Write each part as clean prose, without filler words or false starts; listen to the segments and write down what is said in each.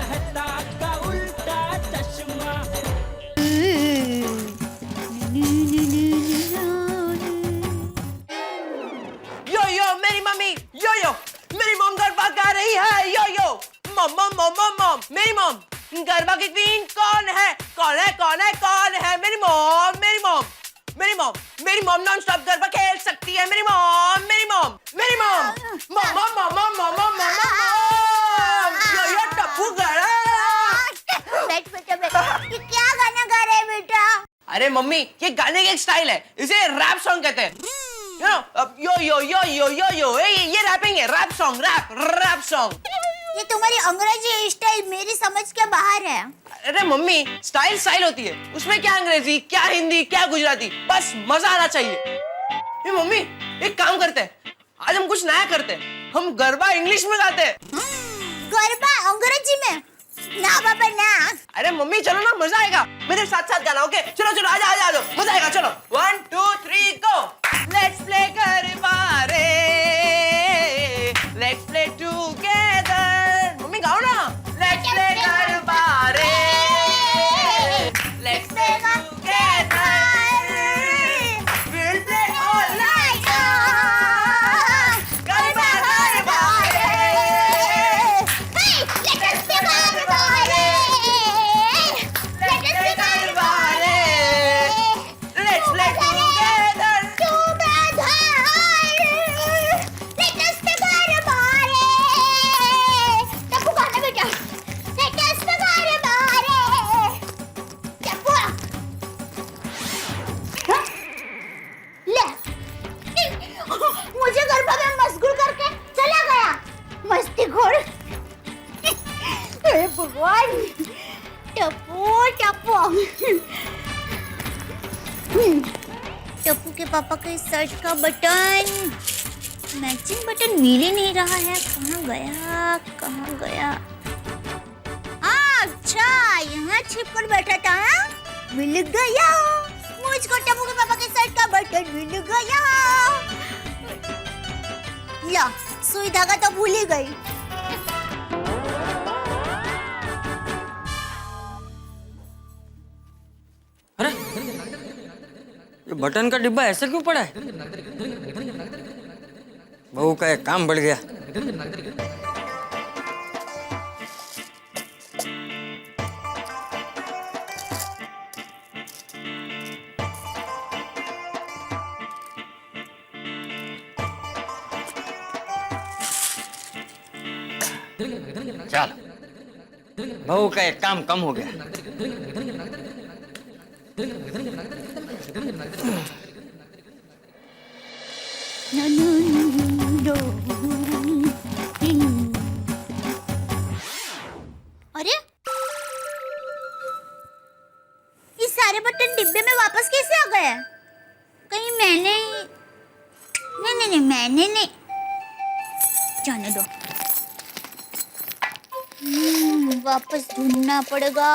कहता का उल्टा चश्मा। यो यो मेरी मम्मी, यो यो मेरी मॉम गरबा गा रही है। Yo yo mom mom mom mom mom, मेरी मॉम गरबा की क्वीन कौन है? कौन है कौन है कौन है? मेरी मॉम मेरी मॉम मेरी मॉम मेरी मॉम नॉन स्टॉप गरबा खेल सकती है। मेरी मॉम मेरी मॉम मेरी mom mom mom mom mom mom mom mom. Yo yo Tappu गड़ा। बैठ बेटा बैठ। ये क्या गाना गा रहे हैं बेटा? अरे मम्मी ये गाने की एक स्टाइल है, इसे रैप सॉन्ग कहते हैं। यू नो यो यो यो यो यो यो ये रैपिंग है, रैप सॉन्ग, रैप सॉन्ग। ये तुम्हारी अंग्रेजी स्टाइल मेरी समझ के बाहर है। अरे मम्मी स्टाइल स्टाइल होती है, उसमें क्या अंग्रेजी क्या हिंदी क्या गुजराती, बस मजा आना चाहिए। ये मम्मी एक काम करते हैं, आज हम कुछ नया करते हैं, हम गरबा इंग्लिश में गाते हैं। गरबा अंग्रेजी में? ना बाबा ना। अरे मम्मी चलो ना, मजा आएगा, मेरे साथ साथ गाना। ओके चलो चलो आजा आजा आजा, मजा आएगा। चलो 1 2 3 गो। लेट्स प्ले गरबा रे, लेट्स प्ले टुगेदर। मम्मी गाओ ना। लेट्स प्ले गरबा रे, let's play together, will play all night. Garba garba रे, लेट्स प्ले गरबा रे, लेट्स प्ले गरबा रे, let's play together. Let's play garba रे। टप्पू गाना बेटा। लेट्स प्ले गरबा रे। टप्पू ले। मुझे गरबा में मशगूल करके चला गया मस्तीखोर। हे भगवान। टप्पू टप्पू टप्पू के पापा के शर्ट का बटन, मैचिंग बटन मिल ही नहीं रहा है। कहाँ गया कहाँ गया? अच्छा यहाँ छिप कर बैठा था। मिल गया मुझको, टप्पू के पापा के शर्ट का बटन मिल गया। ला सुई धागा तो भूल ही गई। अरे ये बटन का डिब्बा ऐसे क्यों पड़ा है? बहू का एक काम बढ़ गया। चल बहू का एक काम कम हो गया। अरे ये सारे बटन डिब्बे में वापस कैसे आ गए? कहीं मैंने नहीं मैंने नहीं। जाने दो। वापस ढूंढना पड़ेगा।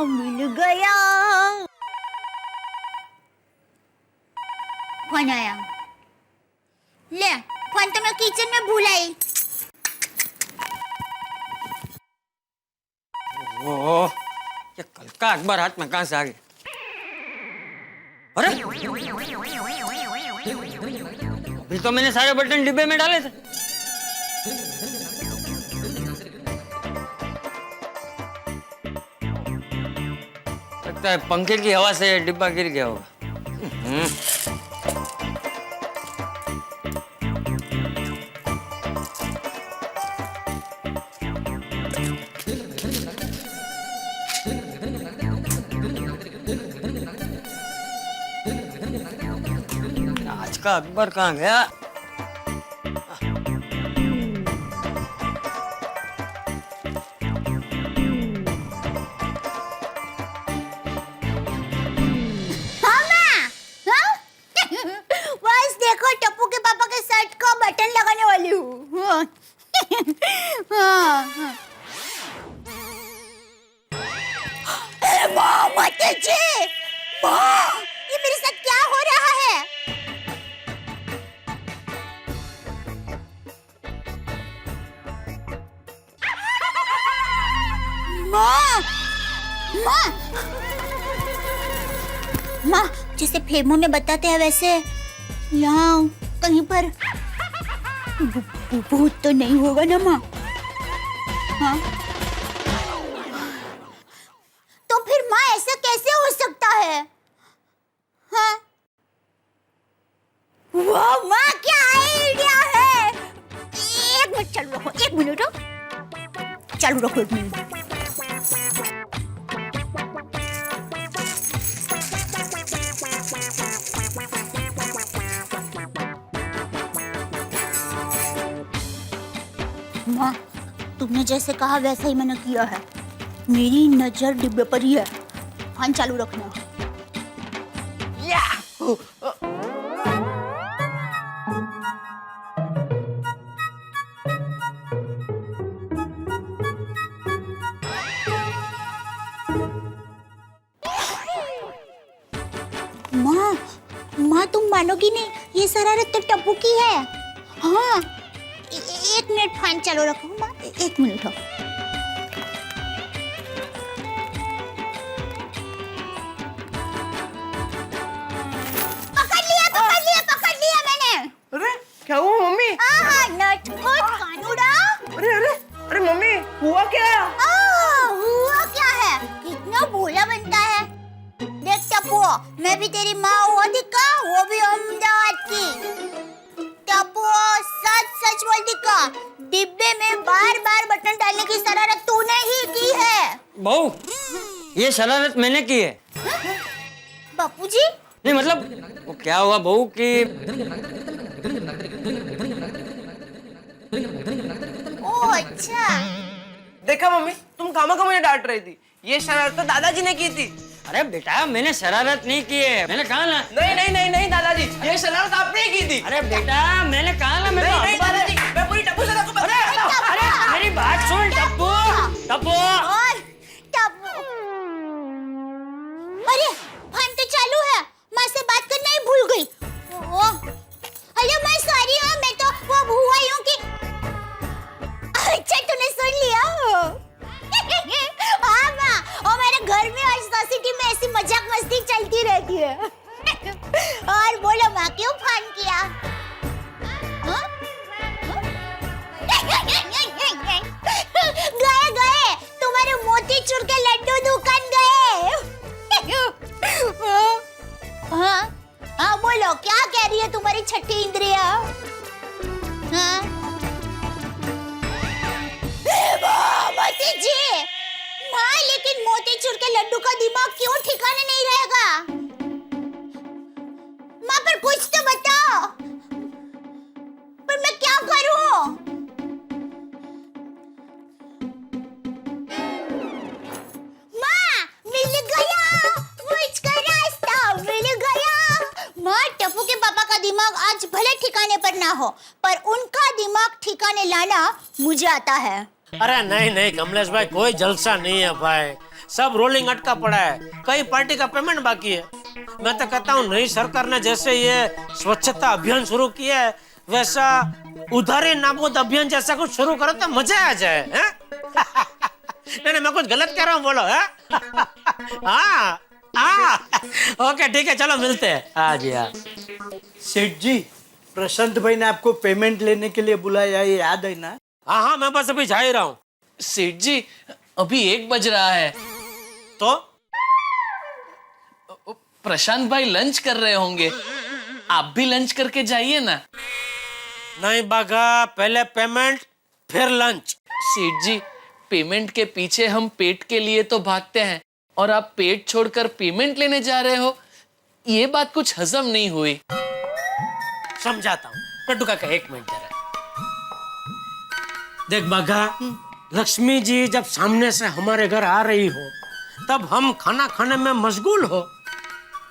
मिल गया। फोन आया। ले फोन तो मैं किचन में भूल आई। ओह, ये कल का अखबार हाथ में कहां से आ गया? अरे अभी तो मैंने सारे बटन डिब्बे में डाले थे। लगता है पंखे की हवा से डिब्बा गिर गया होगा। आज का अकबर कहाँ गया? बस देखो टप्पू के पापा के शर्ट का बटन लगाने वाली हूँ। अरे माँ, ये मेरे साथ क्या हो रहा माँ जैसे फिल्मों में बताते हैं वैसे यहाँ कहीं पर भूत तो नहीं होगा ना माँ? हाँ तो फिर माँ ऐसा कैसे हो सकता है? हाँ वाह माँ क्या आइडिया है। एक मिनट चालू रखो, 1 मिनट चालू रखो 1 मिनट। माँ तुमने जैसे कहा वैसा ही मैंने किया है। मेरी नजर डिब्बे पर ही है। फैन चालू रखना। या माँ माँ तुम मानोगी नहीं, ये शरारत तो टप्पू की है। हाँ 1 मिनट फैन चालू रखो माँ, 1 मिनट हो। पकड़ लिया मैंने। अरे क्या हुआ मम्मी? हाँ नटखट कानूड़ा। अरे अरे अरे मम्मी हुआ क्या? हुआ क्या है? कितना भोला बनता है। देख टप्पू, मैं भी तेरी माँ हूँ अधिका, वो भी अहमदाबाद की। टप्पू सच सच बोल दिका, डिब्बे में बार बार बटन डालने की शरारत तूने ही की है। बहू ये शरारत मैंने की है। बापूजी नहीं मतलब वो क्या हुआ बहू कि ओ अच्छा। देखा मम्मी तुम खामा मुझे डांट रही थी। ये शरारत तो दादाजी ने की थी। अरे बेटा मैंने शरारत नहीं की है, मैंने कहा ना। नहीं नहीं नहीं नहीं दादाजी, ये शरारत आपने ही की थी। अरे बेटा मैंने कहा ना। नहीं नहीं दादाजी, मैं पूरी टप्पू से आपको अरे मेरी बात सुन टप्पू। टप्पू और टप्पू, अरे फैन तो चालू है। माँ से बात करना ही भूल गई। हेलो मैं सॉरी हूँ, मैं तो वो हुआ यूं कि अच्छा तूने सुन लिया। हाँ माँ, और मेरे घर में और सोसाइटी में ऐसी मजाक मस्ती चलती रहती है। और बोलो माँ क्यों फोन किया? गए तुम्हारे मोतीचूर के लड्डू दुकान गए। हाँ हाँ बोलो क्या कह रही है तुम्हारी छठी इंद्रिया? हाँ मोती जी माँ, लेकिन मोतीचूर के लड्डू का दिमाग क्यों ठिकाने नहीं रहेगा? माँ पर कुछ तो बताओ, पर मैं क्या करूं? माँ मिल गया, मुझको रास्ता मिल गया। माँ टप्पू के पापा का दिमाग आज भले ठिकाने पर ना हो, पर उनका दिमाग ठिकाने लाना मुझे आता है। अरे नहीं नहीं कमलेश भाई, कोई जलसा नहीं है भाई। सब रोलिंग अटका पड़ा है, कई पार्टी का पेमेंट बाकी है। मैं तो कहता हूँ नई सरकार ने जैसे ये स्वच्छता अभियान शुरू किया है, वैसा उधारी नाबूद अभियान जैसा कुछ शुरू करो तो मजा आ जाए। नहीं मैं कुछ गलत कह रहा हूँ, बोलो। हाँ हाँ ओके ठीक है, चलो मिलते हैं। हाँ जी हाँ। सेठ जी, प्रशांत भाई ने आपको पेमेंट लेने के लिए बुलाया, ये याद है ना? हाँ हाँ मैं बस अभी जा ही रहा हूँ। सेठ जी अभी 1 बज रहा है, तो प्रशांत भाई लंच कर रहे होंगे, आप भी लंच करके जाइए ना। नहीं बागा, पहले पेमेंट फिर लंच। सेठ जी पेमेंट के पीछे हम पेट के लिए तो भागते हैं, और आप पेट छोड़कर पेमेंट लेने जा रहे हो, ये बात कुछ हजम नहीं हुई। समझाता हूँ लड्डू काका, 1 मिनट जरा। देख बागा, लक्ष्मी जी जब सामने से हमारे घर आ रही हो तब हम खाना खाने में मशगूल हो,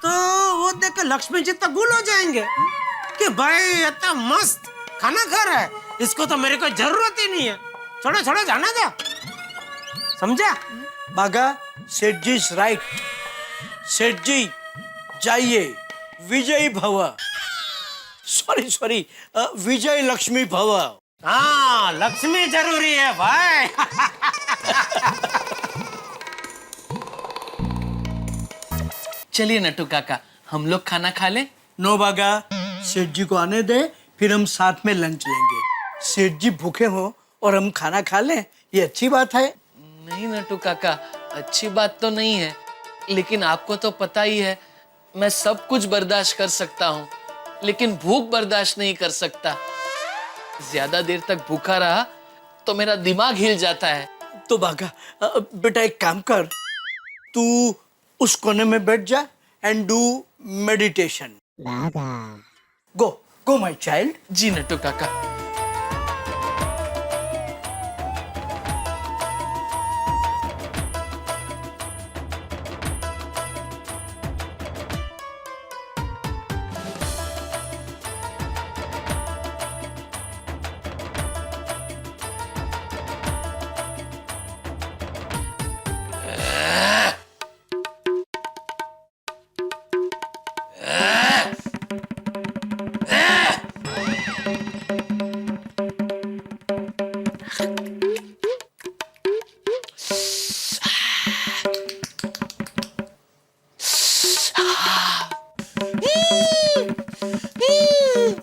तो वो देख लक्ष्मी जी तो गुल हो जाएंगे कि भाई इतना मस्त खाना खा रहा है, इसको तो मेरे को जरूरत ही नहीं है। छोड़ो छोड़ो जाना दो, समझा? बागा, सेठ जी इज राइट। सेठ जी जाइए, विजय भव। सॉरी विजय लक्ष्मी भव। हाँ लक्ष्मी जरूरी है भाई। चलिए नट्टू काका, हम लोग खाना खा लें। नो बागा, सेठ जी को आने दे, फिर हम साथ में लंच लेंगे। सेठ जी भूखे हो और हम खाना खा लें, ये अच्छी बात है। नहीं नट्टू काका, अच्छी बात तो नहीं है, लेकिन आपको तो पता ही है मैं सब कुछ बर्दाश्त कर सकता हूँ, लेकिन भूख बर्दाश्त नहीं कर सकता। ज्यादा देर तक भूखा रहा तो मेरा दिमाग हिल जाता है। तो बागा, बेटा एक काम कर, तू उस कोने में बैठ जा and do meditation. Go go my child. जी नट्टू काका।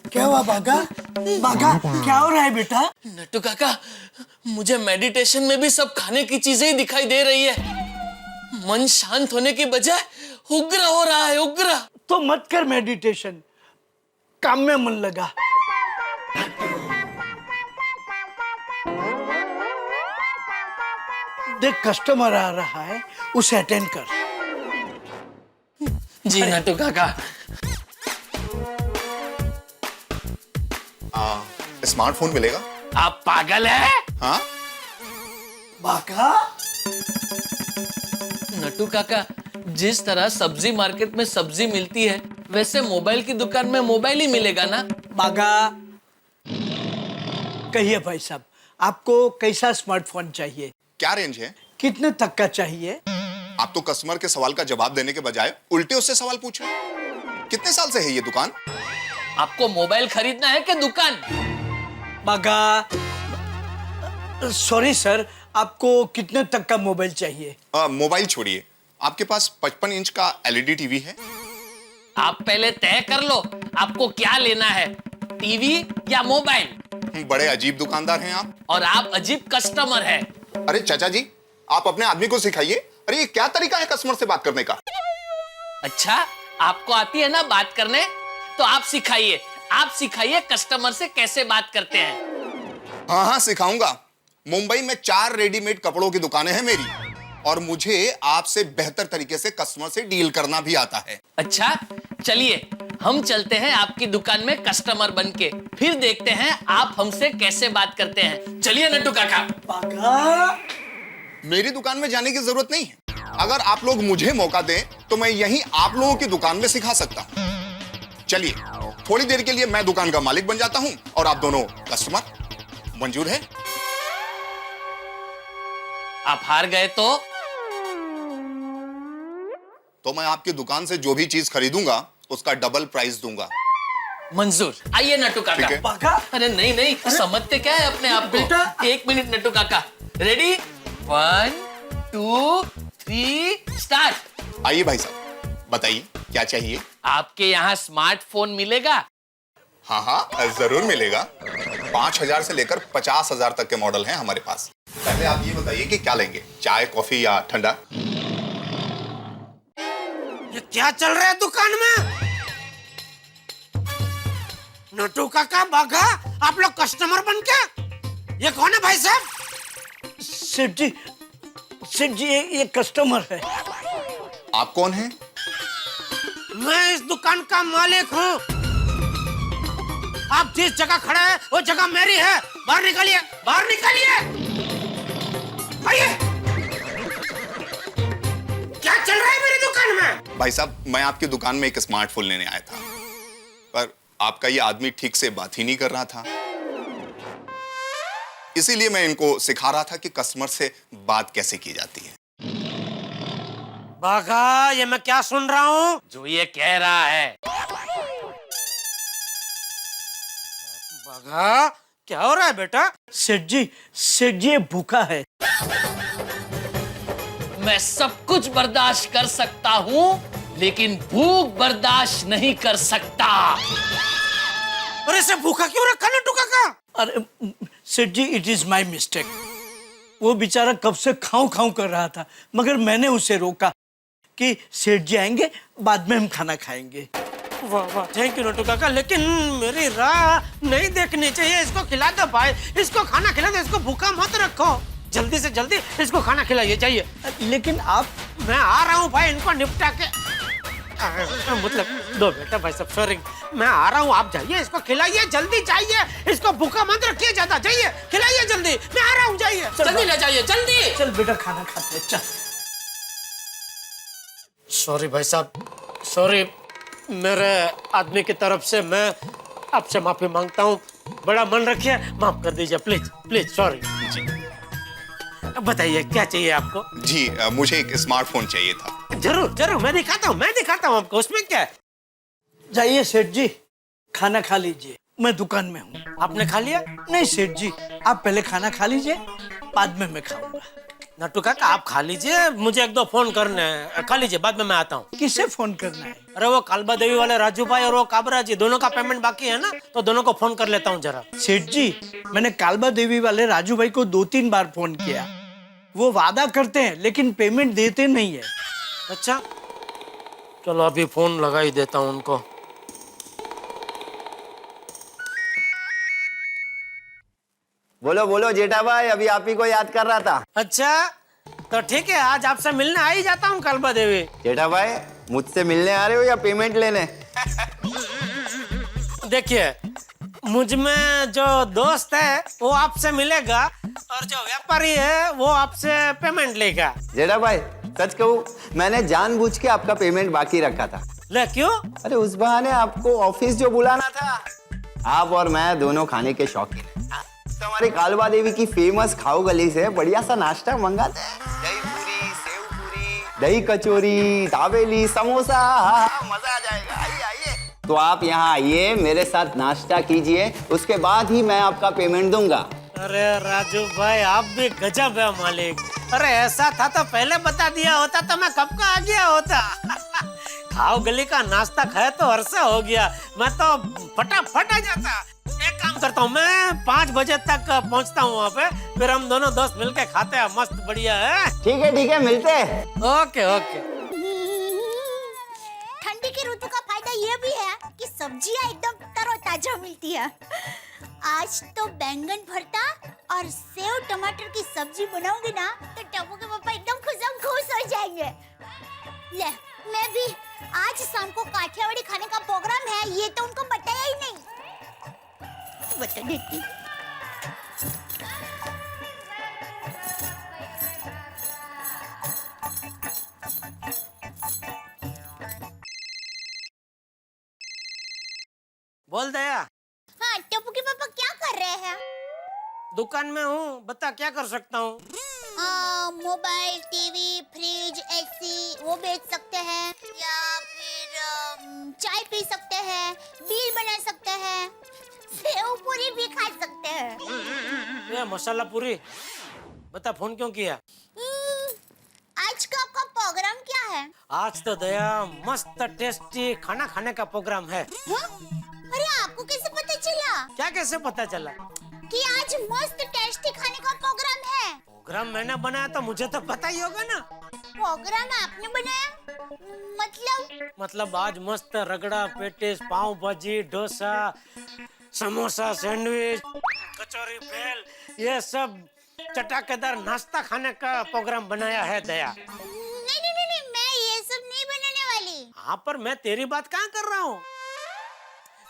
क्या हुआ बागा? बागा क्या हो रहा है बेटा? नट्टू काका, मुझे मेडिटेशन में भी सब खाने की चीजें ही दिखाई दे रही है। मन शांत होने की बजाय उग्र हो रहा है, उग्र। तो मत कर मेडिटेशन, काम में मन लगा। देख कस्टमर आ रहा है, उसे अटेंड कर। जी नट्टू काका। स्मार्टफोन मिलेगा? आप पागल है? हाँ, बागा नट्टू काका, जिस तरह सब्जी मार्केट में सब्जी मिलती है, वैसे मोबाइल की दुकान में मोबाइल ही मिलेगा ना? बागा, कहिए भाई साहब, आपको कैसा स्मार्टफोन चाहिए? क्या रेंज है? कितने तक का चाहिए? आप तो कस्टमर के सवाल का जवाब देने के बजाय उल्टे उससे सवाल पूछ रहे हैं। कितने साल से है ये दुकान? आपको मोबाइल खरीदना है कि दुकान? बागा, सॉरी सर, आपको कितने तक का मोबाइल चाहिए? मोबाइल छोड़िए, आपके पास 55 इंच का एलईडी टीवी है? आप पहले तय कर लो, आपको क्या लेना है, टीवी या मोबाइल? बड़े अजीब दुकानदार हैं आप। और आप अजीब कस्टमर है। अरे चाचा जी, आप अपने आदमी को सिखाइए। अरे ये क्या तरीका है कस्टमर से बात करने का? अच्छा, आपको आती है ना बात करने, तो आप सिखाइए। आप सिखाइए कस्टमर से कैसे बात करते हैं। हाँ हाँ सिखाऊंगा। मुंबई में 4 रेडीमेड कपड़ों की दुकानें हैं मेरी, और मुझे आपसे बेहतर तरीके से कस्टमर से डील करना भी आता है। अच्छा, चलिए हम चलते हैं आपकी दुकान में कस्टमर बनके, फिर देखते हैं आप हमसे कैसे बात करते हैं। चलिए नट्टू काका। बागा, मेरी दुकान में जाने की जरूरत नहीं है। अगर आप लोग मुझे मौका दें तो मैं यहीं आप लोगों की दुकान में सिखा सकता हूं। चलिए, थोड़ी देर के लिए मैं दुकान का मालिक बन जाता हूं और आप दोनों कस्टमर। मंजूर है? आप हार गए तो मैं आपकी दुकान से जो भी चीज खरीदूंगा उसका डबल प्राइस दूंगा। मंजूर। आइए नट्टू ठीक काका। है। बागा, अरे नहीं नहीं, समझते क्या है अपने आप को? बेटा। एक मिनट नट्टू काका। Ready, 1 2 3 start. आइए भाई साहब, बताइए क्या चाहिए? आपके यहाँ स्मार्टफोन मिलेगा? हाँ हाँ जरूर मिलेगा। 5,000 से लेकर 50,000 तक के मॉडल हैं हमारे पास। पहले आप ये बताइए कि क्या लेंगे, चाय, कॉफी या ठंडा? ये क्या चल रहा है दुकान में? नट्टू काका, बागा, आप लोग कस्टमर बन के? ये कौन है भाई साहब? सेठ जी ये कस्टमर है। आप कौन हैं? मैं इस दुकान का मालिक हूँ। आप जिस जगह खड़े हैं वो जगह मेरी है। बाहर निकलिए, बाहर निकलिए। आइए। क्या चल रहा है मेरी दुकान में? भाई साहब, मैं आपकी दुकान में एक स्मार्टफोन लेने आया था, पर आपका ये आदमी ठीक से बात ही नहीं कर रहा था। इसीलिए मैं इनको सिखा रहा था कि कस्टमर से बात कैसे की जाती है। बागा, ये मैं क्या सुन रहा हूँ? जो ये कह रहा है। बागा, क्या हो रहा है बेटा? सेठ जी ये भूखा है। मैं सब कुछ बर्दाश्त कर सकता हूँ, लेकिन भूख बर्दाश्त नहीं कर सकता। अरे ऐसे भूखा क्यों रखा नट्टू काका? अरे सेठ जी, इट इज माई मिस्टेक। वो बेचारा कब से खाऊं खाऊं कर रहा था, मगर मैंने उसे रोका कि सेठ जी आएंगे, बाद में हम खाना खाएंगे। वाह वाह, थैंक यू नट्टू काका, लेकिन मेरी राह नहीं देखनी चाहिए। इसको खिला दो भाई, इसको खाना खिला दो, इसको भूखा मत रखो। जल्दी से जल्दी इसको खाना खिलाइए, जाइए। लेकिन आप मैं आ रहा हूँ भाई, इनको निपटा के। मतलब दो बेटा भाई सब, सॉरी, मैं आ रहा हूँ, आप जाइए, इसको खिलाइए, जल्दी जाइए, इसको भूखा मत रखिए ज्यादा, जाइए खिलाइए जल्दी, मैं आ रहा हूँ, जाइए जल्दी ले जाइए, जल्दी। चल बेटा, खाना खाते हैं, चल। सॉरी भाई साहब, सॉरी, मेरे आदमी की तरफ से मैं आपसे माफी मांगता हूँ, बड़ा मन रखिए, माफ कर दीजिए प्लीज प्लीज, सॉरी। बताइए क्या चाहिए आपको? जी मुझे एक स्मार्टफोन चाहिए था। जरूर जरूर, मैं दिखाता हूँ आपको, उसमें क्या है। जाइए सेठ जी, खाना खा लीजिए, मैं दुकान में हूँ। आपने खा लिया? नहीं सेठ जी, आप पहले खाना खा लीजिए, बाद में मैं खाऊंगा। नट्टू काका आप खा लीजिए, मुझे एक दो फोन करने हैं, खा लीजिए, बाद में मैं आता हूँ। किसे फोन करना है? अरे वो कालबा देवी वाले राजू भाई और वो काबरा जी, दोनों का पेमेंट बाकी है ना, तो दोनों को फोन कर लेता हूँ जरा। सेठ जी, मैंने कालबा देवी वाले राजू भाई को 2-3 बार फोन किया। वो वादा करते हैं लेकिन पेमेंट देते नहीं है। अच्छा चलो अभी फोन लगा ही देता हूँ उनको। बोलो बोलो जेठा भाई, अभी आप ही को याद कर रहा था। अच्छा तो ठीक है, आज आपसे मिलने आ ही जाता हूँ कालबा देवी। जेठा भाई, मुझसे मिलने आ रहे हो या पेमेंट लेने? देखिए, मुझ में जो दोस्त है वो आपसे मिलेगा और जो व्यापारी है वो आपसे पेमेंट लेगा। जेठा भाई सच कहूँ, मैंने जानबूझ के आपका पेमेंट बाकी रखा था। ले क्यों? अरे उस बहाने आपको ऑफिस जो बुलाना था, आप और मैं दोनों खाने के शौकीन हैं। तो हमारी कालबा देवी की फेमस खाऊ गली से बढ़िया सा नाश्ता मंगाते हैं। दही पूरी, सेव पूरी, दही कचौरी, दाबेली, समोसा, मजा आ जाएगा। आइए आइए। तो आप यहाँ आइए, मेरे साथ नाश्ता कीजिए, उसके बाद ही मैं आपका पेमेंट दूंगा। अरे राजू भाई आप भी गजब है मालिक। अरे ऐसा था तो पहले बता दिया होता तो मैं कब का आ गया होता। खाओ गली का नाश्ता खाया तो अरसा हो गया, मैं तो फटाफट आ जाता। एक काम करता हूँ, मैं 5 बजे तक पहुँचता हूँ वहाँ पे, फिर हम दोनों दोस्त मिलके खाते हैं, मस्त बढ़िया है। ठीक है मिलते हैं। Okay okay. ठंडी की ऋतु का फायदा ये भी है कि सब्जियां एकदम तरोताजा मिलती है। आज तो बैंगन भरता और सेव टमाटर की सब्जी बनाऊंगी ना, तो टप्पू के पापा एकदम खुश हो जाएंगे। ले, मैं भी आज शाम को काठियावाड़ी खाने का प्रोग्राम है, ये तो उनको बताया ही नहीं। बता देती। बोल दया। हाँ, टप्पू के पापा क्या कर रहे हैं? दुकान में हूँ, बता क्या कर सकता हूँ? मोबाइल, टीवी, फ्रिज, एसी वो बेच सकते हैं, या फिर चाय पी सकते हैं, बिल बना सकते हैं, सेव पूरी भी खा सकते हैं। ये मसाला पूरी, बता फोन क्यों किया? आज का आपका प्रोग्राम क्या है? आज तो दया मस्त टेस्टी खाना खाने का प्रोग्राम है। हाँ? अरे आपको कैसे पता चला? क्या कैसे पता चला? कि आज मस्त टेस्टी खाने का प्रोग्राम है। प्रोग्राम मैंने बनाया तो मुझे तो पता ही होगा ना। प्रोग्राम आपने बनाया? मतलब आज मस्त रगड़ा, पेटिस, पाव भाजी, डोसा, समोसा, सैंडविच, कचौरी, भेल, ये सब चटाकेदार नाश्ता खाने का प्रोग्राम बनाया है दया। नहीं, मैं ये सब नहीं बनाने वाली। हाँ पर मैं तेरी बात कहाँ कर रहा हूँ।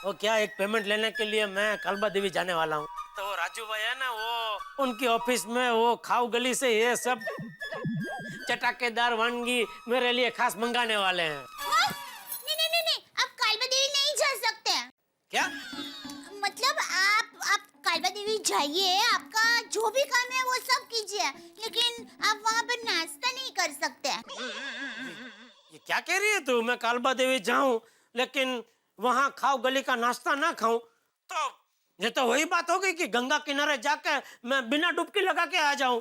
वो क्या, एक पेमेंट लेने के लिए मैं कालबा देवी जाने वाला हूँ, तो वो राजू भाई है ना, वो उनकी ऑफिस में वो खाऊ गली से ये सब चटाकेदार वानगी मेरे लिए खास मंगाने वाले हैं। हाँ? नहीं, आप कालबा देवी नहीं जा सकते हैं। क्या मतलब आप कालबा देवी जाइए, आपका जो भी काम है वो सब कीजिए, लेकिन आप वहाँ पर नाश्ता नहीं कर सकते। ये क्या कह रही है तू? मैं कालबा देवी जाऊं लेकिन वहाँ खाओ गली का नाश्ता ना खाऊं, तो ये तो वही बात हो गई कि गंगा किनारे जाकर मैं बिना डुबकी लगा के आ जाऊं।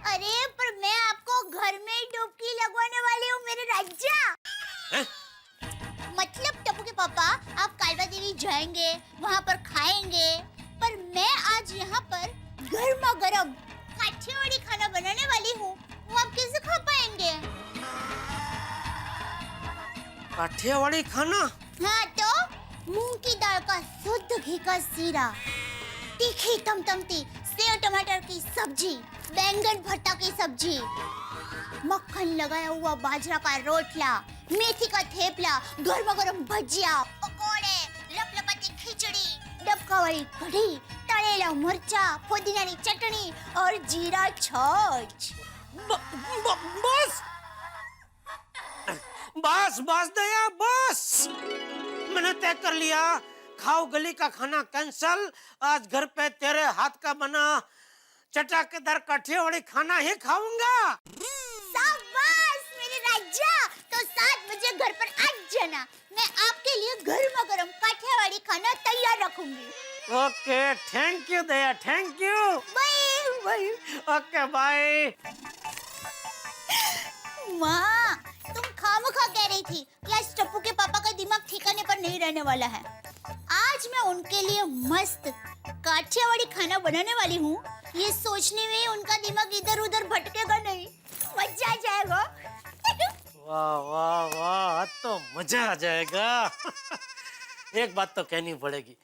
अरे पर मैं आपको घर में ही डुबकी लगवाने वाली हूँ मेरे राजा। हैं? मतलब टप्पू के पापा, आप कालवा देवी जाएंगे, वहाँ पर खाएंगे, पर मैं आज यहाँ पर गर्मा गर्म काठियावाड़ी खाना बनाने वाली हूँ, वो आप कैसे खा पाएंगे? काठियावाड़ी खाना? हाँ तो मूंग की दाल का शुद्ध घी का सीरा, तीखी तमतमती सेव टमाटर की सब्जी, बैंगन भरता की सब्जी, मक्खन लगाया हुआ बाजरा का रोटला, मेथी का थेपला, गर्मा गर्म भजिया, पकोड़े, लपलपाती खिचड़ी, डबका वाली कढ़ी, तळेला मरचा, पुदीनानी चटनी और जीरा छाछ। बस बस बस दया बस, मैंने तय कर लिया, खाओ गली का खाना कैंसल। आज घर पे तेरे हाथ का बना चटाकेदार काठियावाड़ी खाना ही खाऊंगा। शाबाश मेरे राजा, तो 7 बजे घर पर आ जाना, मैं आपके लिए गर्मा गर्म काठियावाड़ी खाना तैयार रखूंगी। Okay, thank you Daya, thank you. Bye bye. Okay bye. माँ, तुम खामखा कह रही थी कि आज टप्पू के पापा का दिमाग ठिकाने पर नहीं रहने वाला है। आज मैं उनके लिए मस्त काठियावाड़ी खाना बनाने वाली हूँ, ये सोचने में उनका दिमाग इधर उधर भटकेगा नहीं, मजा आ जाएगा। वाह वाह वाह, तो मजा आ जाएगा। एक बात तो कहनी पड़ेगी,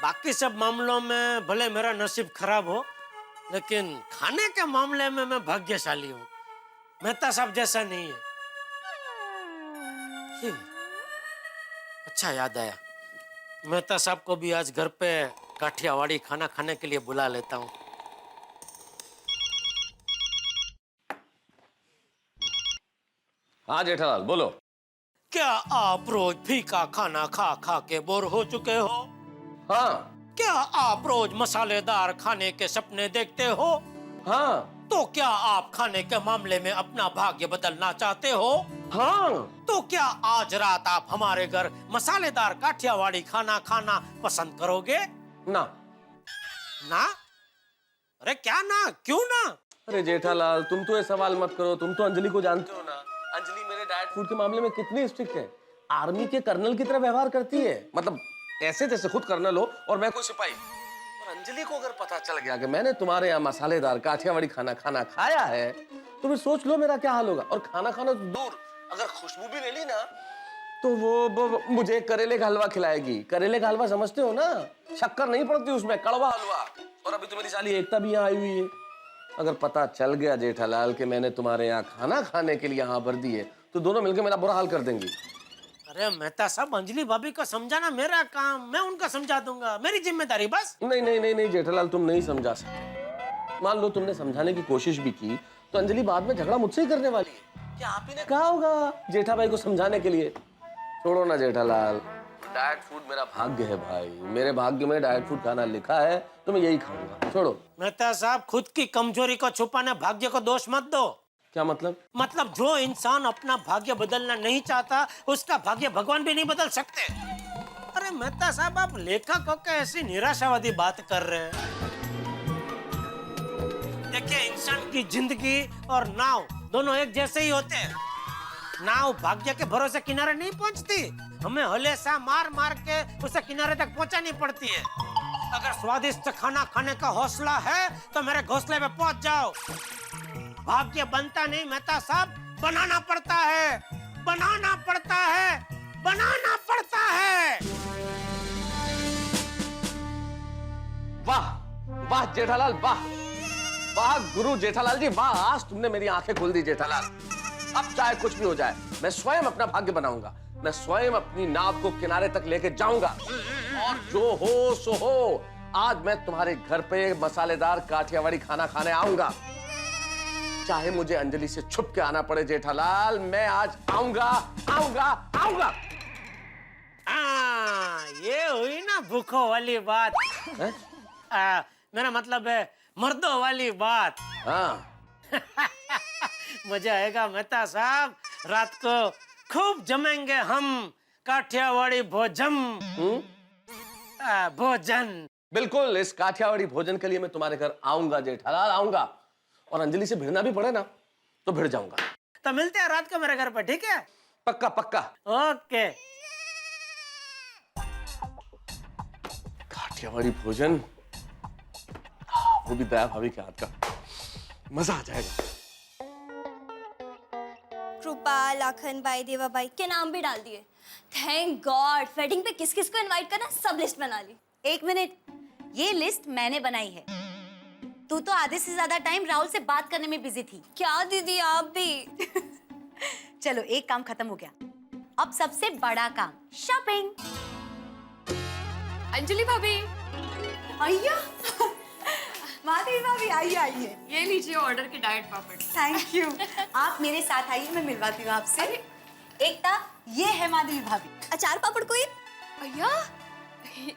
बाकी सब मामलों में भले मेरा नसीब खराब हो, लेकिन खाने के मामले में मैं भाग्यशाली हूँ। मेहता साहब जैसा नहीं है। अच्छा याद आया, मेहता साहब को भी आज घर पे काठियावाड़ी खाना खाने के लिए बुला लेता हूँ। हाँ जेठालाल बोलो। क्या आप रोज फीका खाना खा खा के बोर हो चुके हो? हाँ क्या आप रोज मसालेदार खाने के सपने देखते हो? हाँ तो क्या आप खाने के मामले में अपना भाग्य बदलना चाहते हो? हाँ। तो क्या आज रात आप हमारे घर मसालेदार काठियावाड़ी खाना खाना पसंद करोगे? ना। ना? अरे क्या ना, क्यों ना? अरे जेठालाल तुम तो ये सवाल मत करो, तुम तो अंजलि को जानते हो ना। अंजलि मेरे डाइट फूड के मामले में कितनी स्ट्रिक्ट है, आर्मी के कर्नल की तरह व्यवहार करती है, मतलब ऐसे जैसे खुद कर्नल हो और मैं कोई सिपाही। और अंजलि को अगर पता चल गया कि मैंने तुम्हारे यहाँ मसालेदार काठियावाड़ी खाना खाया है, तो फिर सोच लो मेरा क्या हाल होगा। और खाना खाना तो दूर, अगर खुशबू भी ले ली ना तो वो मुझे करेले का हलवा खिलाएगी। करेले का हलवा समझते हो ना, शक्कर नहीं पड़ती उसमें, कड़वा हलवा। और अभी तो मेरी साली एकता भी यहाँ आई हुई है। अगर पता चल गया जेठालाल कि मैंने तुम्हारे यहाँ खाना खाने के लिए यहाँ भर दी है, तो दोनों मिलकर मेरा बुरा हाल कर देंगी। अरे मेहता साहब, अंजलि भाभी को समझाना मेरा काम, मैं उनका समझा दूंगा, मेरी जिम्मेदारी बस। नहीं नहीं नहीं नहीं जेठालाल तुम नहीं समझा सकते। मान लो तुमने समझाने की कोशिश भी की तो अंजलि बाद में झगड़ा मुझसे ही करने वाली है कि आप ही ने कहा होगा जेठा भाई को समझाने के लिए। छोड़ो ना जेठालाल, डाइट फूड मेरा भाग्य है भाई, मेरे भाग्य में डाइट फूड खाना लिखा है तो मैं यही खाऊंगा। छोड़ो। मेहता साहब, खुद की कमजोरी को छुपाने भाग्य को दोष मत दो। क्या मतलब? मतलब जो इंसान अपना भाग्य बदलना नहीं चाहता, उसका भाग्य भगवान भी नहीं बदल सकते। अरे मेहता साहब, आप लेखक होकर ऐसी निराशावादी बात कर रहे हैं। देखिए, इंसान की जिंदगी और नाव दोनों एक जैसे ही होते हैं। नाव भाग्य के भरोसे किनारे नहीं पहुंचती, हमें हलेसा मार मार के उसे किनारे तक पहुंचानी पड़ती है। अगर स्वादिष्ट खाना खाने का हौसला है तो मेरे घोंसले में पहुंच जाओ। भाग्य बनता नहीं मेहता साहब, बनाना पड़ता है, बनाना पड़ता है, बनाना पड़ता है। वाह वाह जेठालाल, वाह वाह गुरु जेठालाल जी, वाह। आज तुमने मेरी आंखें खोल दी जेठालाल। अब चाहे कुछ भी हो जाए, मैं स्वयं अपना भाग्य बनाऊंगा। मैं स्वयं अपनी नाव को किनारे तक लेके जाऊंगा और जो हो सो हो। आज मैं तुम्हारे घर पे मसालेदार काठियावाड़ी खाना खाने आऊंगा, चाहे मुझे अंजलि से छुप के आना पड़े जेठालाल। मैं आज आऊंगा आऊंगा आऊंगा। ये हुई ना भूखों वाली बात। मेरा मतलब है मर्दों वाली बात। हाँ मजा आएगा मेहता साहब, रात को खूब जमेंगे हम काठियावाड़ी भोजन। भोजन बिल्कुल, इस काठियावाड़ी भोजन के लिए मैं तुम्हारे घर आऊंगा जेठालाल, आऊंगा। और अंजलि से भिड़ना भी पड़े ना तो भिड़ जाऊंगा। तो मिलते हैं रात को मेरे घर पर, ठीक है? पक्का पक्का। ओके। काठियावाड़ी भोजन, वो भी दया भाभी के हाथ का, मजा आ जाएगा। कृपा, लाखन भाई, देवा भाई के नाम भी डाल दिए। Thank God. वेडिंग पे किस किस को इनवाइट करना सब लिस्ट बना ली। एक मिनट, ये लिस्ट मैंने बनाई है। तू तो आधे से ज्यादा टाइम राहुल से बात करने में बिजी थी। क्या दीदी आप भी? चलो एक काम खत्म हो गया, अब सबसे बड़ा काम शॉपिंग। अंजलि भाभी, आइया माधवी भाभी, आइए आइए। ये लीजिए ऑर्डर के डाइट पापड़। Thank you. आप मेरे साथ आइए, मैं मिलवाती हूँ आपसे। एकता, ये है माधवी भाभी। अचार पापड़ कोई? अय्या,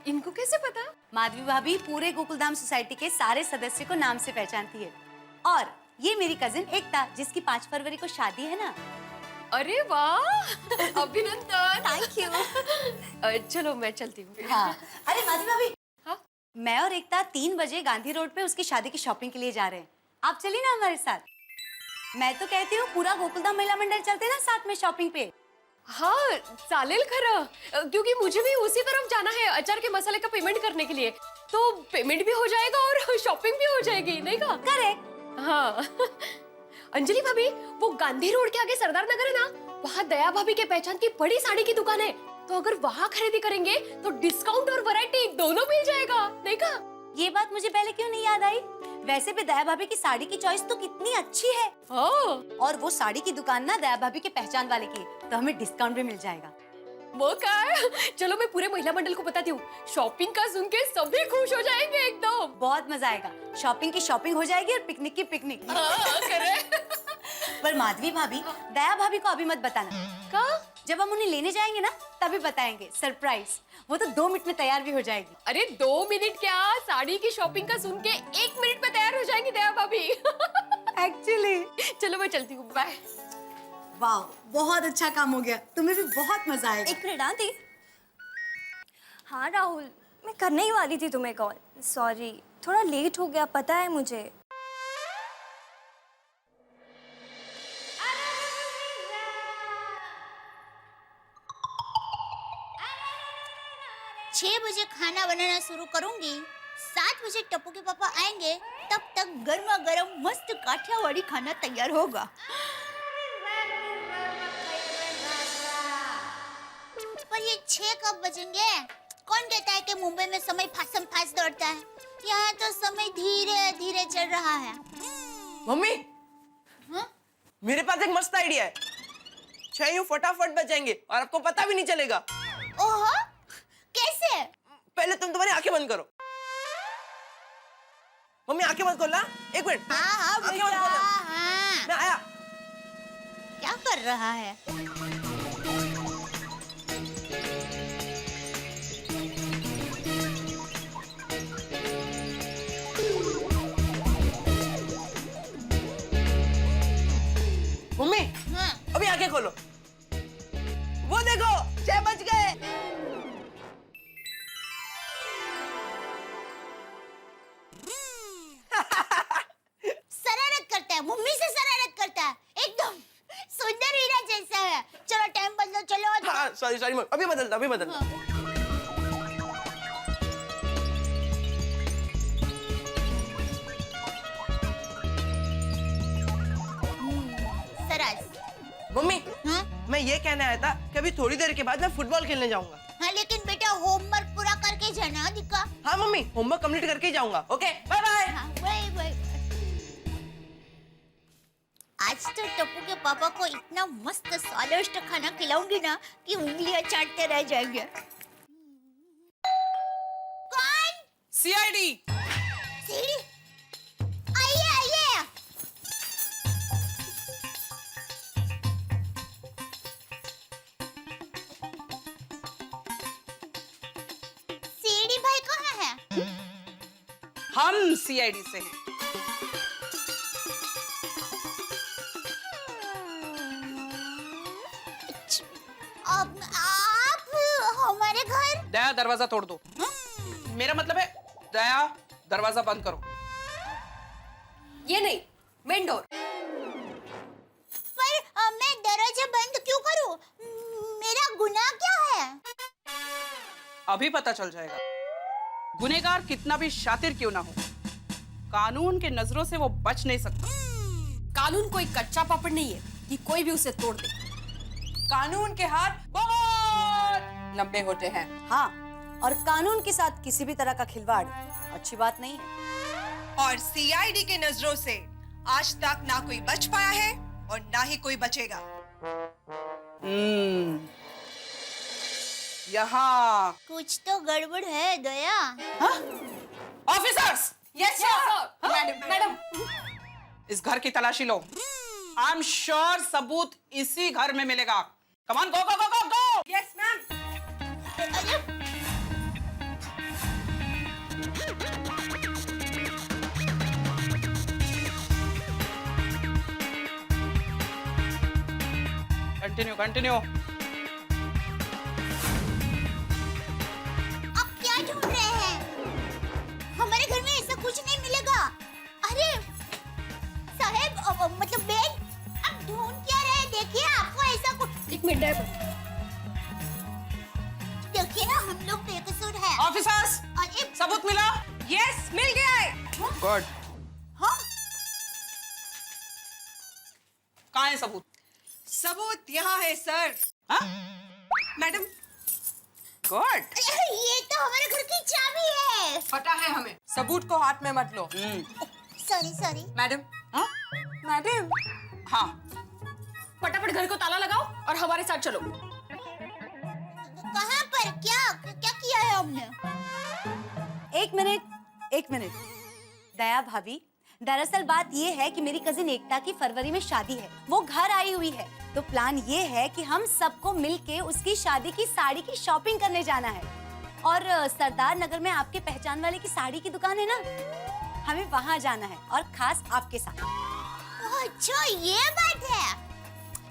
इनको कैसे पता? माधवी भाभी पूरे गोकुलधाम सोसाइटी के सारे सदस्य को नाम से पहचानती है। और ये मेरी कजिन एकता, जिसकी 5 फरवरी को शादी है ना। अरे वाह, अभिनंदन। Thank you. चलो मैं चलती हूँ। हाँ, अरे माधवी भाभी, हाँ? मैं और एकता 3 बजे गांधी रोड पे उसकी शादी की शॉपिंग के लिए जा रहे हैं। आप चलिए ना हमारे साथ। मैं तो कहती हूँ पूरा गोकुलधाम महिला मंडल चलते ना साथ में शॉपिंग पे। हाँ चालेल खरं, क्योंकि मुझे भी उसी तरफ जाना है अचार के मसाले का पेमेंट करने के लिए। तो पेमेंट भी हो जाएगा और शॉपिंग भी हो जाएगी, नहीं का? करेक्ट। हाँ। अंजलि भाभी, वो गांधी रोड के आगे सरदार नगर है ना, वहाँ दया भाभी के पहचान की बड़ी साड़ी की दुकान है। तो अगर वहाँ खरीदी करेंगे तो डिस्काउंट और वैरायटी दोनों मिल जाएगा, नहीं का? ये बात मुझे पहले क्यों नहीं याद आई? वैसे भी दया भाभी की साड़ी की चॉइस तो कितनी अच्छी है। और वो साड़ी की दुकान ना दया भाभी के पहचान वाले की है, तो हमें डिस्काउंट भी मिल जाएगा। वो क्या है? चलो मैं पूरे महिला मंडल को बताती हूँ। शॉपिंग का सुन के सभी खुश हो जाएंगे एकदम। बहुत मजा आएगा। शॉपिंग की शॉपिंग हो जाएगी और पिकनिक की पिकनिक। पर माधवी भाभी, दया भाभी को अभी मत बताना। का? जब हम उन्हें लेने जाएंगे ना तभी बताएंगे, सरप्राइज। वो तो 2 मिनट में तैयार भी हो जाएगी। अरे 2 मिनट क्या, साड़ी की शॉपिंग का सुन के 1 मिनट में तैयार हो जाएंगी दया भाभी। एक्चुअली। चलो मैं चलती हूँ, बाय। वाह, बहुत अच्छा काम हो गया। तुम्हें भी बहुत मजा आएगा। 1 मिनट आती। हाँ राहुल, मैं करने ही वाली थी तुम्हें कॉल। सॉरी, थोड़ा लेट हो गया, पता है मुझे। 6 बजे खाना बनाना शुरू करूंगी। 7 बजे टप्पू के पापा आएंगे, तब तक गर्मा गर्म मस्त काठियावाड़ी खाना तैयार होगा। पर ये 6 कब बजेंगे? कौन कहता है कि मुंबई में समय फासम फास दौड़ता है? यहाँ तो समय धीरे धीरे चल रहा है। मम्मी, हाँ? मेरे पास एक मस्त आइडिया है। 6 यूं फटाफट बच जाएंगे और आपको पता भी नहीं चलेगा। ओहो, कैसे? पहले तुम तुम्हारी आंखें बंद करो। मम्मी आंखें बंद खोलना। 1 मिनट। हाँ हाँ आंखें बंद बेटा, खोलना। हाँ। मैं आया। क्या कर रहा है? मम्मी, हाँ। अभी आंखें खोलो। वो देखो, 6 बज गए। शरारत करता है, मम्मी से शरारत करता है। एकदम सुंदर हीरा जैसा है। चलो टाइम बदलो, चलो। हाँ, सॉरी सॉरी, अभी बदलता, अभी बदलता। सरस। मम्मी, हाँ? मैं ये कहने आया था कि अभी थोड़ी देर के बाद मैं फुटबॉल खेलने जाऊंगा। हाँ, लेकिन बेटा होमवर्क पूरा करके जाना दिक्का। हाँ मम्मी, होमवर्क कंप्लीट करके ही जाऊंगा। Okay, bye bye. हाँ, बाय बाय। आज तो टप्पू के पापा को इतना मस्त स्वादिष्ट खाना खिलाऊंगी ना कि उंगलियां चाटते रह जाएंगे। कौन? सीआईडी। सीढ़ी? आइए आइए। सीढ़ी भाई कहाँ है? हम सीआईडी से हैं। अब आप हमारे घर? दया, दरवाजा तोड़ दो। मेरा मतलब है दया, दरवाजा बंद करो। ये नहीं, मेन डोर। पर मैं दरवाजा बंद क्यों करूं? मेरा गुनाह क्या है? अभी पता चल जाएगा। गुनेगार कितना भी शातिर क्यों ना हो, कानून के नजरों से वो बच नहीं सकता। कानून कोई कच्चा पापड़ नहीं है कि कोई भी उसे तोड़ दे। कानून के हाथ बहुत लंबे होते हैं। हाँ, और कानून के साथ किसी भी तरह का खिलवाड़ अच्छी बात नहीं है। और सीआईडी के नजरों से आज तक ना कोई बच पाया है और ना ही कोई बचेगा। यहाँ कुछ तो गड़बड़ है Daya. Officers, yes sir. Madam इस घर की तलाशी लो। आई एम श्योर सबूत इसी घर में मिलेगा। Come on, go go go go go. Yes ma'am. Continue continue. आप क्या ढूंढ रहे हैं? हमारे घर में ऐसा कुछ नहीं मिलेगा। अरे साहब, मतलब बेन, आप ढूंढ क्या रहे हैं? देखिए आपको ऐसा कुछ। एक मिनट ड्राइवर। देखिए ना, हम लोग बेकसूर हैं। ऑफिसर्स, अरे सबूत मिला? यस, मिल गया है। गुड। हाँ, कहाँ है सबूत? सबूत यहाँ है सर। हाँ? Madam, good. ये तो हमारे घर की चाबी है। पता है हमें। सबूत को हाथ में मत लो। Sorry sorry. मैडम, हाँ? मैडम, हाँ, फटाफट घर को ताला लगाओ और हमारे साथ चलो। कहाँ पर? क्या क्या किया है हमने? एक मिनट। दया भाभी, दरअसल बात ये है कि मेरी कजिन एकता की फरवरी में शादी है। वो घर आई हुई है, तो प्लान ये है कि हम सबको मिलके उसकी शादी की साड़ी की शॉपिंग करने जाना है। और सरदार नगर में आपके पहचान वाले की साड़ी की दुकान है ना, हमें वहाँ जाना है, और खास आपके साथ। अच्छा, ये बात है।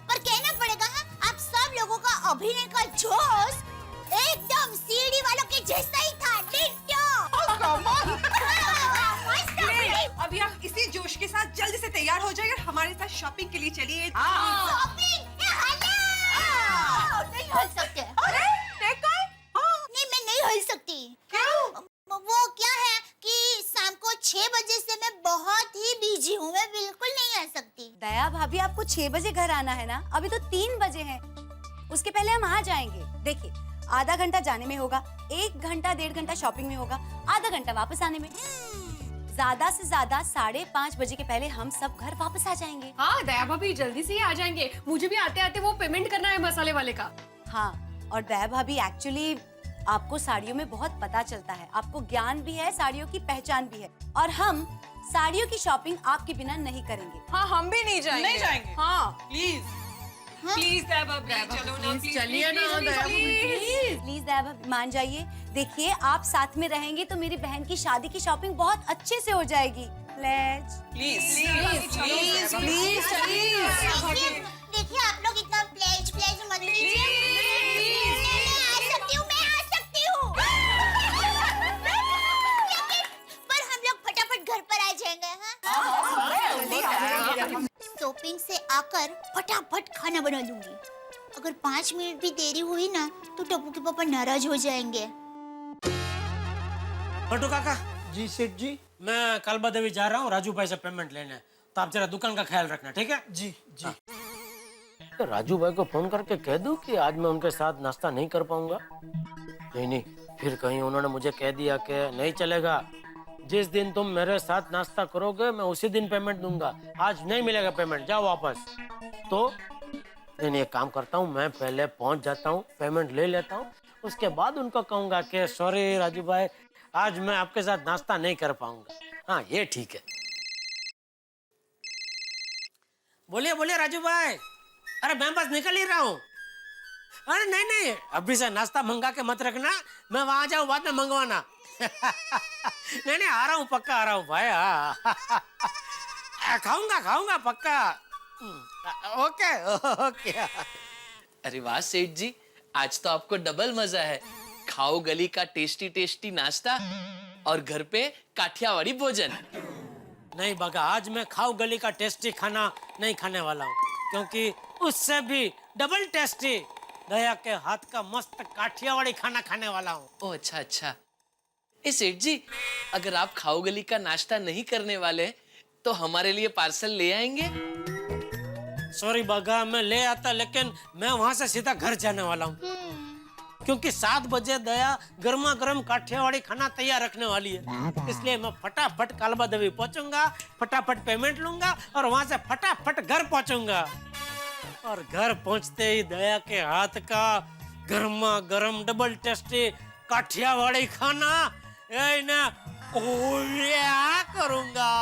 पर कहना पड़ेगा, हाँ, आप सब लोगों का अभिनय का जोश एकदम सीडी वालों के जैसा ही था। अभी आप इसी जोश के साथ जल्दी से तैयार हो जाइए और हमारे साथ शॉपिंग के लिए चलिए। शॉपिंग? नहीं हो सकते। अरे देखो, नहीं, मैं नहीं हो सकती। क्यों? वो क्या है कि शाम को 6 बजे से मैं बहुत ही बिजी हूँ, मैं बिल्कुल नहीं आ सकती। दया भाभी, आपको 6 बजे घर आना है ना, अभी तो 3 बजे हैं। उसके पहले हम आ जाएंगे। देखिए, आधा घंटा जाने में होगा, 1 घंटा 1.5 घंटा शॉपिंग में होगा, आधा घंटा वापस आने में। ज्यादा से ज्यादा 5:30 बजे के पहले हम सब घर वापस आ जाएंगे। हाँ दया भाभी, जल्दी से ही आ जाएंगे। मुझे भी आते आते वो पेमेंट करना है मसाले वाले का। हाँ, और दया भाभी, एक्चुअली आपको साड़ियों में बहुत पता चलता है, आपको ज्ञान भी है, साड़ियों की पहचान भी है, और हम साड़ियों की शॉपिंग आपके बिना नहीं करेंगे। हाँ, हम भी नहीं जाएंगे। नहीं जाएंगे। हाँ, प्लीज प्लीज दया भाभी, चलो ना, प्लीज चलिए ना दया भाभी। प्लीज दया भाभी, मान जाइए। देखिए, आप साथ में रहेंगे तो मेरी बहन की शादी की शॉपिंग बहुत अच्छे से हो जाएगी। प्लीज प्लीज देखिए, आप लोग इतना प्लेज मत कीजिए। मैं आ सकती हूँ। पर हम लोग फटाफट घर पर आ जाएंगे। हाँ? शॉपिंग से आकर फटाफट खाना बना लूंगी। अगर 5 मिनट भी देरी हुई ना, तो टप्पू के पापा नाराज हो जाएंगे। बटू काका, जी सेठ जी। मैं कालबा देवी जा रहा हूँ राजू भाई से पेमेंट लेने, तो आप जरा दुकान का ख्याल रखना, ठीक है? जी जी। तो राजू भाई को फोन करके कह दूं कि आज मैं उनके साथ नाश्ता नहीं कर पाऊंगा। नहीं, फिर कहीं उन्होंने मुझे कह दिया कि नहीं चलेगा, जिस दिन तुम मेरे साथ नाश्ता करोगे मैं उसी दिन पेमेंट दूंगा, आज नहीं मिलेगा पेमेंट, जाओ वापस। तो नहीं, एक काम करता हूँ, मैं पहले पहुंच जाता हूँ, पेमेंट ले लेता हूँ, उसके बाद उनको कहूंगा कि सॉरी राजू भाई, आज मैं आपके साथ नाश्ता नहीं कर पाऊंगा। हाँ, ये ठीक है। बोलिए राजू भाई। अरे मैं बस निकल ही रहा हूँ। अरे नहीं, अभी से नाश्ता मंगा के मत रखना, मैं वहां जाऊँ बाद में मंगवाना। नहीं, आ रहा हूँ, पक्का आ रहा हूँ भाई। खाऊंगा पक्का। ओके। अरे वाह सेठ जी, आज तो आपको डबल मजा है। खाओ गली का टेस्टी नाश्ता और घर पे काठियावाड़ी भोजन। नहीं बगा, आज मैं खाऊ गली का टेस्टी खाना नहीं खाने वाला हूँ, क्योंकि उससे भी डबल टेस्टी दया के हाथ का मस्त काठियावाड़ी खाना खाने वाला हूँ। ओ अच्छा अच्छा। ए सेठ जी, अगर आप खाओ गली का नाश्ता नहीं करने वाले तो हमारे लिए पार्सल ले आएंगे? सॉरी बगा, मैं ले आता, लेकिन मैं वहां से सीधा घर जाने वाला हूँ, क्योंकि 7 बजे दया गर्मा गर्म काठियावाड़ी खाना तैयार रखने वाली है। इसलिए मैं फटाफट कालबा देवी पहुंचूंगा, फटाफट पेमेंट लूंगा और वहां से फटाफट घर पहुंचूंगा। और घर पहुंचते ही दया के हाथ का गर्मा गर्म डबल टेस्टी काठियावाड़ी खाना करूंगा।